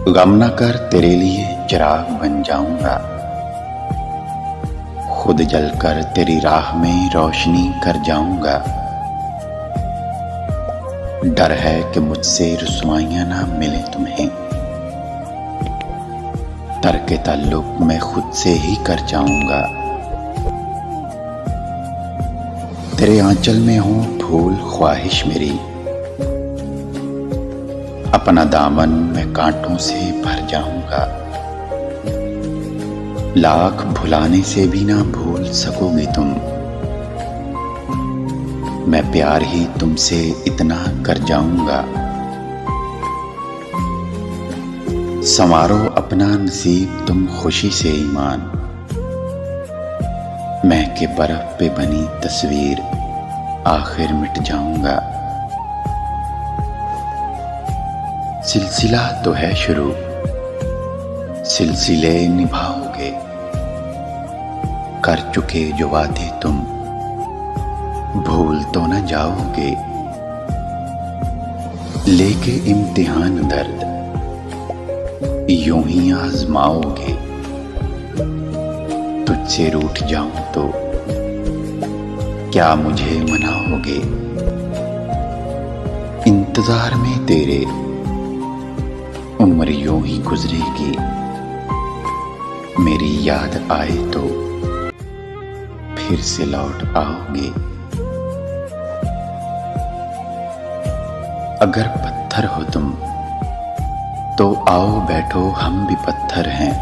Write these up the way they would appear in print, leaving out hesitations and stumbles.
गम न कर, तेरे लिए चिराग बन जाऊंगा। खुद जलकर तेरी राह में रोशनी कर जाऊंगा। डर है कि मुझसे रुसवाइयां ना मिले तुम्हें, तर्क ताल्लुक मैं खुद से ही कर जाऊंगा। तेरे आंचल में हो फूल ख्वाहिश मेरी, अपना दामन मैं कांटों से भर जाऊंगा। लाख भुलाने से भी ना भूल सकोगे तुम, मैं प्यार ही तुमसे इतना कर जाऊंगा। संवारो अपना नसीब तुम खुशी से ईमान, मैं के बर्फ पे बनी तस्वीर आखिर मिट जाऊंगा। सिलसिला तो है शुरू, सिलसिले निभाओगे, कर चुके जो वादे तुम भूल तो न जाओगे। लेके इम्तिहान दर्द यूं ही आजमाओगे, तुझसे रूठ जाऊं तो क्या मुझे मनाओगे। इंतजार में तेरे उम्र यूं ही गुजरेगी, मेरी याद आए तो फिर से लौट आओगे। अगर पत्थर हो तुम तो आओ बैठो, हम भी पत्थर हैं।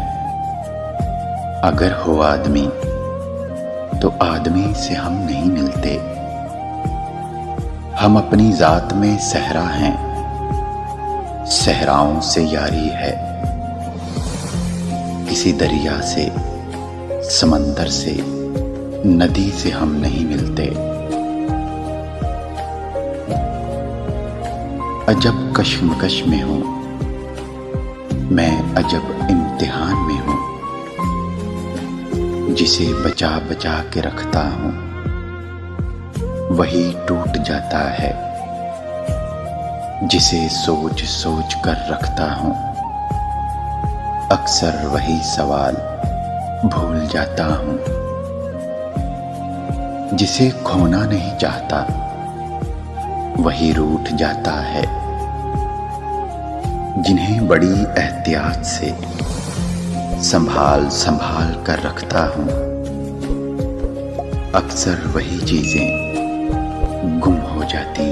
अगर हो आदमी तो आदमी से हम नहीं मिलते, हम अपनी जात में सहरा हैं, सहराओं से यारी है। किसी दरिया से, समंदर से, नदी से हम नहीं मिलते। अजब कश्मकश में हूं मैं, अजब इम्तिहान में हूं, जिसे बचा बचा के रखता हूं वही टूट जाता है, जिसे सोच सोच कर रखता हूं अक्सर वही सवाल भूल जाता हूं। जिसे खोना नहीं चाहता वही रूठ जाता है, जिन्हें बड़ी एहतियात से संभाल संभाल कर रखता हूं अक्सर वही चीजें गुम हो जाती